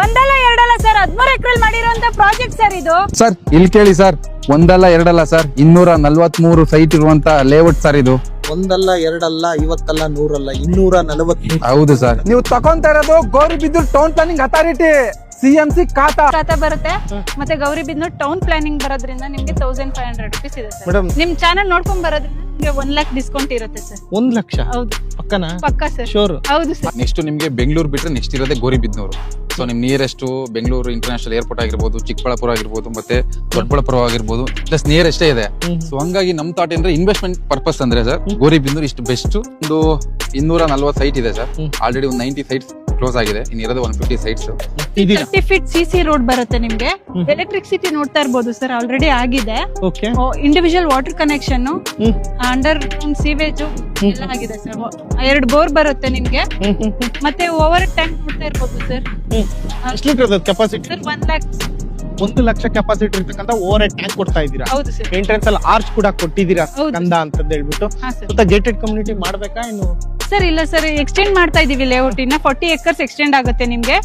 ಒಂದಲ್ಲ ಎರಡಲ್ಲ ಸರ್ 13 ಎಕರೆ ಮಾಡಿರುವಂತ ಪ್ರಾಜೆಕ್ಟ್ ಸರ್ ಇದು. ಸರ್ ಇಲ್ಲಿ ಕೇಳಿ ಸರ್, ಒಂದಲ್ಲ ಎರಡಲ್ಲ ಸರ್, 243 ಸೈಟ್ ಇರುವಂತ ಲೇಔಟ್ ಸರ್ ಇದು. ಒಂದಲ್ಲ ಎರಡಲ್ಲ 50 ಅಲ್ಲ 100 ಅಲ್ಲ 243. ಹೌದು ಸರ್. ನೀವು ತಗೊಂತಾ ಇರೋದು Gauribidanur town planning authority CMC ಖಾತಾ ಬರುತ್ತೆ. ಮತ್ತೆ ಗೌರಿಬಿದನೂರು ಟೌನ್ ಪ್ಲಾನಿಂಗ್ ಬರೋದ್ರಿಂದ ನಿಮ್ಗೆ 1500 ರೂಪೀಸ್ ಇದೆ ಸರ್. ಮೇಡಮ್ ನಿಮ್ ಚಾನಲ್ ನೋಡ್ಕೊಂಡ್ ಬರೋದ್ರಿಂದ ನಿಮ್ಗೆ 1 ಲಕ್ಷ ಡಿಸ್ಕೌಂಟ್ ಇರುತ್ತೆ ಸರ್. 1 ಲಕ್ಷ ಹೌದು ಪಕ್ಕನಾ? ಪಕ್ಕಾ ಸರ್. ಶೋರ್. ಹೌದು ಸರ್. ನೆಕ್ಸ್ಟ್ ನಿಮ್ಗೆ ಬೆಂಗಳೂರು ಬಿಟ್ರೆ ನೆಕ್ಸ್ಟ್ ಇರೋದೇ ಗೌರಿಬಿದನೂರು. ಸೊ ನಿಮ್ ನಿಯರೆಸ್ಟ್ ಬೆಂಗಳೂರು ಇಂಟರ್ನ್ಯಾಷನಲ್ ಏರ್ಪೋರ್ಟ್ ಆಗಿರ್ಬೋದು, ಚಿಕ್ಕಬಳ್ಳಾಪುರ ಆಗಿರ್ಬೋದು, ಮತ್ತೆ ದೊಡ್ಡಬಳ್ಳಾಪುರ ಆಗಿರ್ಬೋದು, ಪ್ಲಸ್ ನಿಯರೆಸ್ಟೇ ಇದೆ. ಸೊ ಹಂಗಾಗಿ ನಮ್ ಥಾಟ್ ಅಂದ್ರೆ ಇನ್ವೆಸ್ಟ್ಮೆಂಟ್ ಪರ್ಪಸ್ ಅಂದ್ರೆ ಸರ್ ಗೌರಿಬಿದನೂರು ಇಷ್ಟು ಬೆಸ್ಟ್. ಒಂದು 240 ಸೈಟ್ ಇದೆ ಸರ್. ಆಲ್ರೆಡಿ ಒಂದು 90 ಸೈಟ್ಸ್ ಕ್ಲೋಸ್ ಆಗಿದೆ. ಇನ್ನಿರೋದು 150 ಸೈಟ್ಸ್. 30 ಫೀಟ್ CC ರೋಡ್ ಬರುತ್ತೆ ನಿಮ್ಗೆ. ಎಲೆಕ್ಟ್ರಿಸಿಟಿ ನೋಡ್ತಾ ಇರ್ಬೋದು ಸರ್, ಆಲ್ರೆಡಿ ಆಗಿದೆ. Okay. Individual water connection, under ground sewage ಎಲ್ಲ ಆಗಿದೆ ಸರ್. 2 ಬೋರ್ ಬರುತ್ತೆ ನಿಮ್ಗೆ. ಮತ್ತೆ ಓವರ್ ಟ್ಯಾಂಕ್ ನೋಡ್ತಾ ಇರ್ಬೋದು ಸರ್. ಎಷ್ಟು litre capacity? Sir 1 lakh. 1 lakh capacity ಇರ್ತಕ್ಕಂಥ ಓವರ್ ಹೆಡ್ ಟ್ಯಾಂಕ್ ಕೊಡ್ತಾ ಇದ್ದೀರಾ. ಹೌದು ಸರ್. ಎಂಟ್ರೆನ್ಸ್ ಅಲ್ಲಿ ಆರ್ಚ್ ಕೂಡ ಕೊಟ್ಟಿದ್ದೀರಾ ಹೌದು. ಕಂದ ಅಂತ ಹೇಳ್ಬಿಟ್ಟು. ಹಾ ಸರ್. ಮತ್ತೆ ಗೇಟೆಡ್ ಕಮ್ಯುನಿಟಿ ಮಾಡ್ಬೇಕಾ ಇನ್ನು? ಸರ್ ಇಲ್ಲ ಸರ್, ಎಕ್ಸ್ಟೆಂಡ್ ಮಾಡ್ತಾ ಇದೀವಿ ಲೇಔಟ್. ಇನ್ನ 40 ಎಕರ್ಸ್ ಎಕ್ಸ್ಟೆಂಡ್ ಆಗುತ್ತೆ ನಿಮ್ಗೆ.